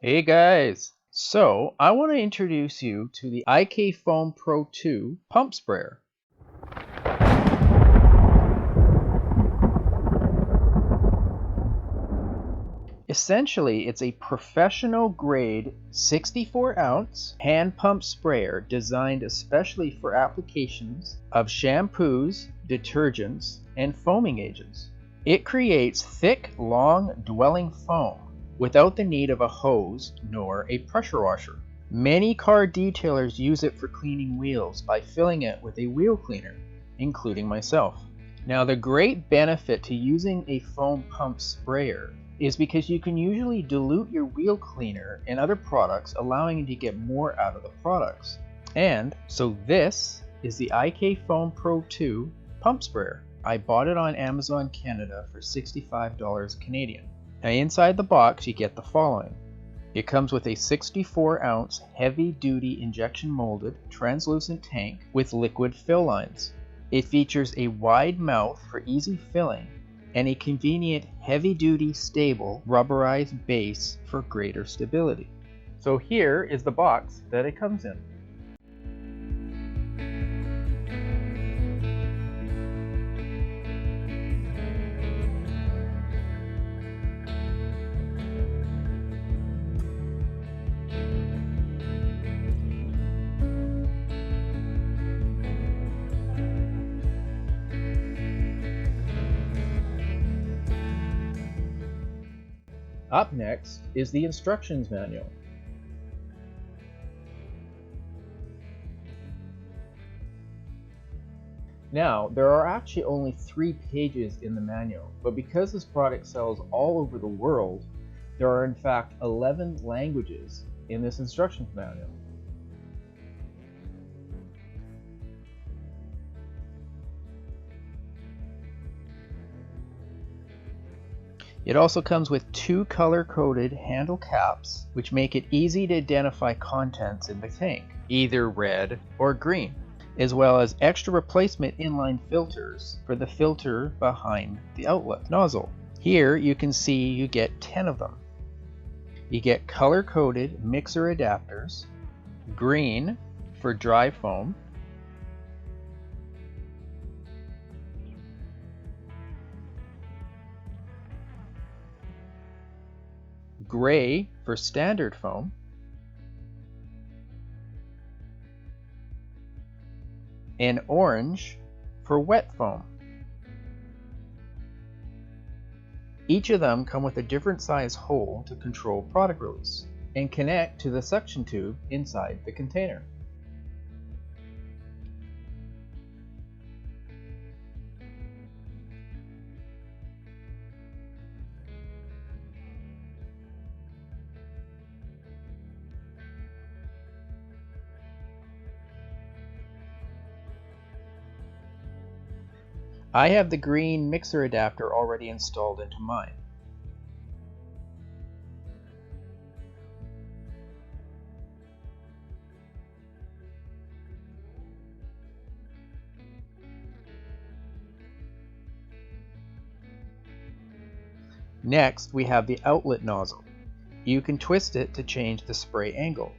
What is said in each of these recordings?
Hey guys! So, I want to introduce you to the IK Foam Pro 2 pump sprayer. Essentially, it's a professional grade 64 ounce hand pump sprayer designed especially for applications of shampoos, detergents, and foaming agents. It creates thick, long dwelling foam without the need of a hose nor a pressure washer. Many car detailers use it for cleaning wheels by filling it with a wheel cleaner, including myself. Now, the great benefit to using a foam pump sprayer is because you can usually dilute your wheel cleaner and other products, allowing you to get more out of the products. And so this is the IK Foam Pro 2 pump sprayer. I bought it on Amazon Canada for $65 Canadian. Now, inside the box you get the following. It comes with a 64 ounce heavy duty injection molded translucent tank with liquid fill lines. It features a wide mouth for easy filling and a convenient heavy-duty stable rubberized base for greater stability. So here is the box that it comes in. Up next is the instructions manual. Now, there are actually only 3 pages in the manual, but because this product sells all over the world, there are in fact 11 languages in this instructions manual. It also comes with 2 color-coded handle caps, which make it easy to identify contents in the tank, either red or green, as well as extra replacement inline filters for the filter behind the outlet nozzle. Here you can see you get 10 of them. You get color-coded mixer adapters, green for dry foam, gray for standard foam, and orange for wet foam. Each of them come with a different size hole to control product release and connect to the suction tube inside the container. I have the green mixer adapter already installed into mine. Next, we have the outlet nozzle. You can twist it to change the spray angle.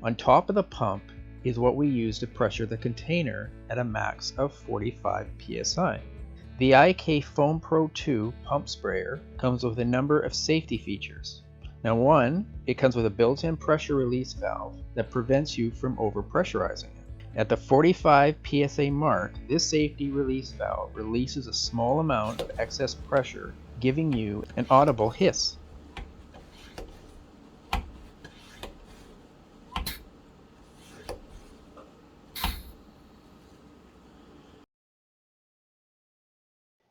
On top of the pump is what we use to pressure the container at a max of 45 psi. The IK Foam Pro 2 pump sprayer comes with a number of safety features. Now, one, it comes with a built-in pressure release valve that prevents you from overpressurizing it. At the 45 psi mark, this safety release valve releases a small amount of excess pressure, giving you an audible hiss.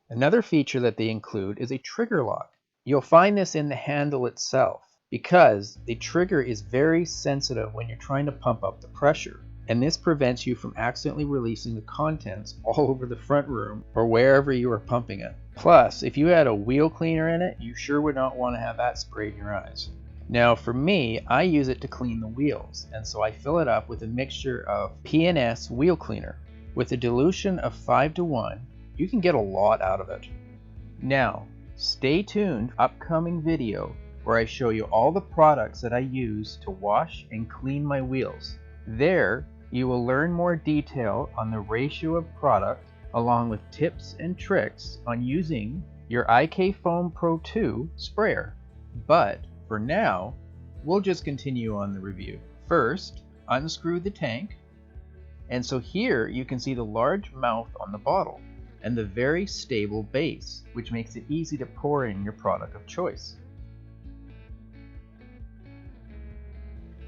Another feature that they include is a trigger lock. You'll find this in the handle itself because the trigger is very sensitive when you're trying to pump up the pressure, and this prevents you from accidentally releasing the contents all over the front room or wherever you are pumping it. Plus, if you had a wheel cleaner in it, you sure would not want to have that sprayed in your eyes. Now for me, I use it to clean the wheels, and so I fill it up with a mixture of P&S wheel cleaner. With a dilution of 5:1, you can get a lot out of it. Now, Stay tuned for upcoming video where I show you all the products that I use to wash and clean my wheels. There, you will learn more detail on the ratio of product along with tips and tricks on using your IK Foam Pro 2 sprayer. But for now, we'll just continue on the review. First, unscrew the tank. And so here you can see the large mouth on the bottle and the very stable base, which makes it easy to pour in your product of choice.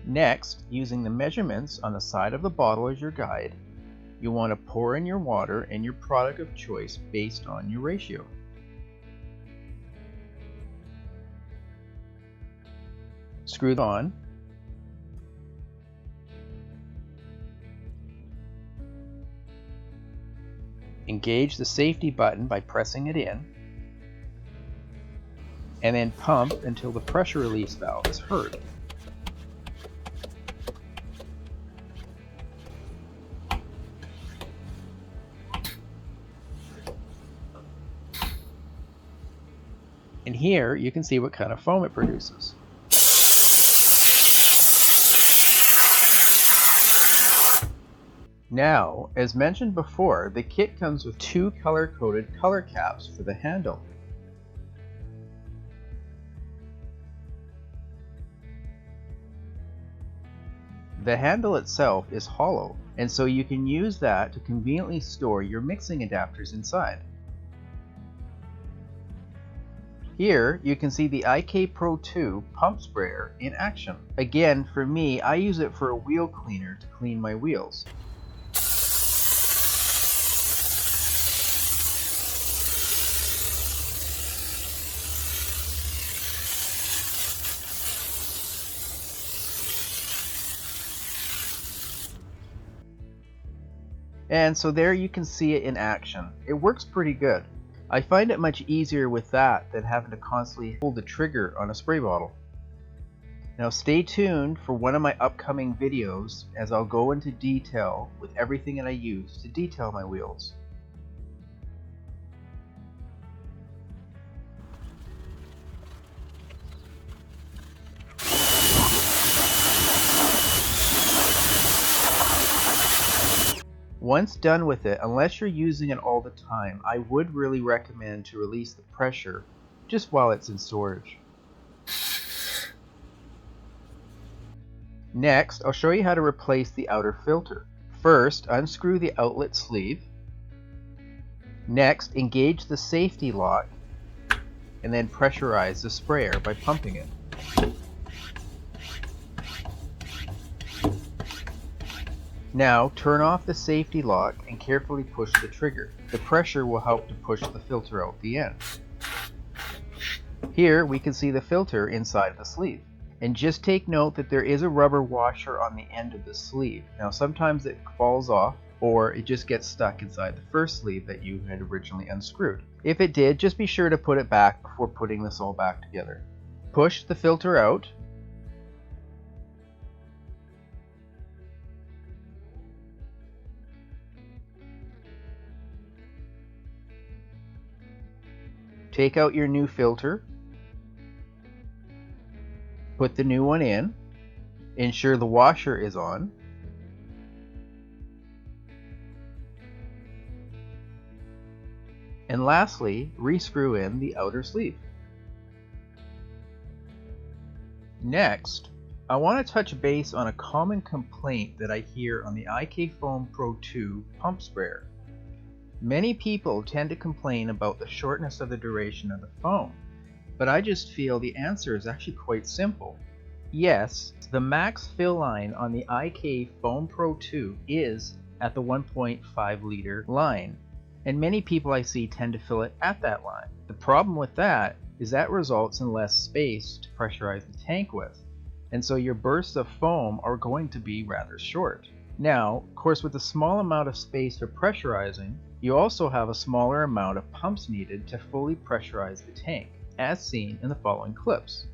Next, using the measurements on the side of the bottle as your guide, you want to pour in your water and your product of choice based on your ratio. Screw it on. Engage the safety button by pressing it in, and then pump until the pressure release valve is heard. And here you can see what kind of foam it produces. Now, as mentioned before, the kit comes with two color-coded color caps for the handle. The handle itself is hollow, and so you can use that to conveniently store your mixing adapters inside. Here you can see the IK Pro 2 pump sprayer in action. Again, for me, I use it for a wheel cleaner to clean my wheels. And so there you can see it in action. It works pretty good. I find it much easier with that than having to constantly hold the trigger on a spray bottle. Now stay tuned for one of my upcoming videos as I'll go into detail with everything that I use to detail my wheels. Once done with it, unless you're using it all the time, I would really recommend to release the pressure just while it's in storage. Next, I'll show you how to replace the outer filter. First, unscrew the outlet sleeve. Next, engage the safety lock and then pressurize the sprayer by pumping it. Now turn off the safety lock and carefully push the trigger. The pressure will help to push the filter out the end. Here we can see the filter inside the sleeve. And just take note that there is a rubber washer on the end of the sleeve. Now sometimes it falls off or it just gets stuck inside the first sleeve that you had originally unscrewed. If it did, just be sure to put it back before putting this all back together. Push the filter out. Take out your new filter. Put the new one in. Ensure the washer is on. And lastly, re-screw in the outer sleeve. Next, I want to touch base on a common complaint that I hear on the IK Foam Pro 2 pump sprayer. Many people tend to complain about the shortness of the duration of the foam, but I just feel the answer is actually quite simple. Yes, the max fill line on the IK Foam Pro 2 is at the 1.5 liter line, and many people I see tend to fill it at that line. The problem with that is that results in less space to pressurize the tank with, and so your bursts of foam are going to be rather short. Now, of course, with a small amount of space for pressurizing, you also have a smaller amount of pumps needed to fully pressurize the tank, as seen in the following clips.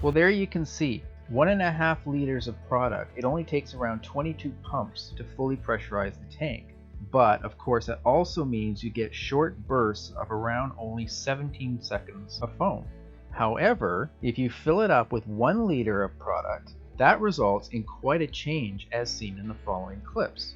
Well, there you can see 1.5 liters of product. It only takes around 22 pumps to fully pressurize the tank. But of course that also means you get short bursts of around only 17 seconds of foam. However, if you fill it up with 1 liter of product, that results in quite a change as seen in the following clips.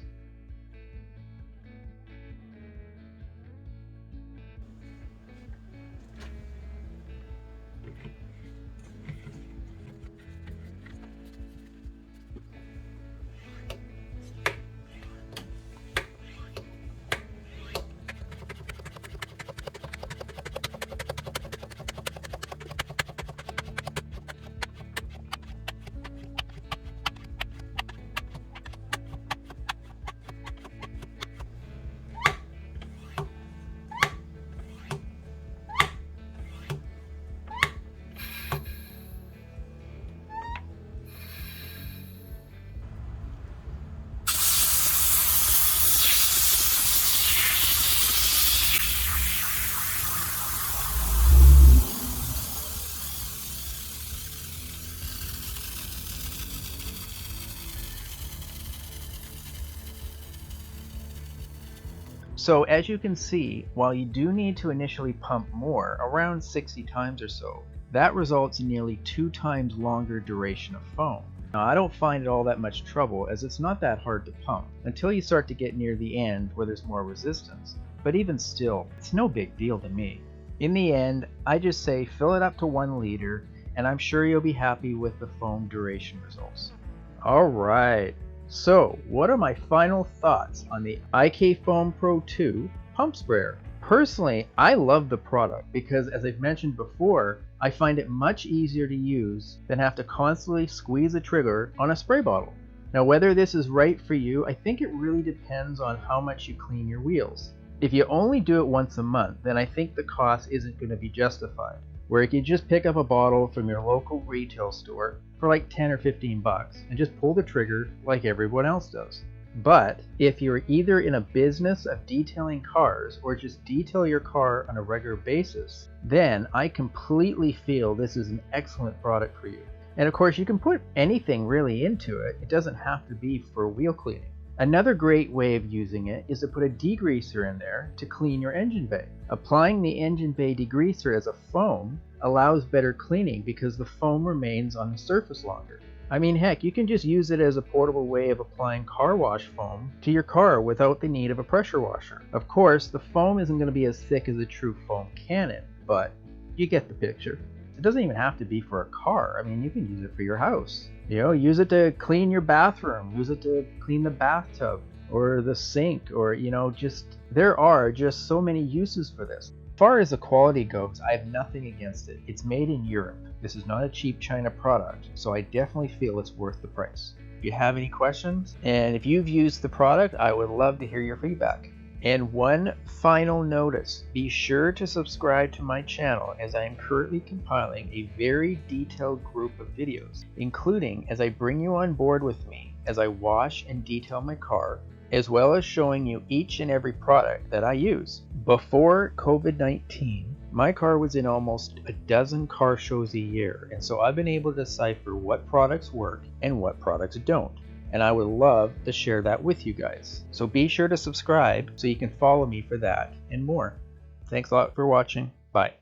So as you can see, while you do need to initially pump more, around 60 times or so, that results in nearly 2 times longer duration of foam. Now I don't find it all that much trouble, as it's not that hard to pump until you start to get near the end where there's more resistance, but even still, it's no big deal to me. In the end, I just say fill it up to 1 liter and I'm sure you'll be happy with the foam duration results. Alright, so what are my final thoughts on the IK Foam Pro 2 pump sprayer? Personally, I love the product because, as I've mentioned before, I find it much easier to use than have to constantly squeeze a trigger on a spray bottle. Now whether this is right for you, I think it really depends on how much you clean your wheels. If you only do it once a month, then I think the cost isn't going to be justified. Where you can just pick up a bottle from your local retail store for like 10 or 15 bucks and just pull the trigger like everyone else does. But if you're either in a business of detailing cars or just detail your car on a regular basis, then I completely feel this is an excellent product for you. And of course you can put anything really into it. It doesn't have to be for wheel cleaning. Another great way of using it is to put a degreaser in there to clean your engine bay. Applying the engine bay degreaser as a foam allows better cleaning because the foam remains on the surface longer. I mean, heck, you can just use it as a portable way of applying car wash foam to your car without the need of a pressure washer. Of course, the foam isn't going to be as thick as a true foam cannon, but you get the picture. It doesn't even have to be for a car. I mean, you can use it for your house. You know, use it to clean your bathroom, use it to clean the bathtub or the sink, or, you know, there are just so many uses for this. As far as the quality goes, I have nothing against it. It's made in Europe. This is not a cheap China product, so I definitely feel it's worth the price. If you have any questions, and if you've used the product, I would love to hear your feedback. And one final notice, be sure to subscribe to my channel as I am currently compiling a very detailed group of videos, including as I bring you on board with me as I wash and detail my car, as well as showing you each and every product that I use. Before COVID-19, my car was in almost a dozen car shows a year, and so I've been able to decipher what products work and what products don't. And I would love to share that with you guys. So be sure to subscribe so you can follow me for that and more. Thanks a lot for watching. Bye.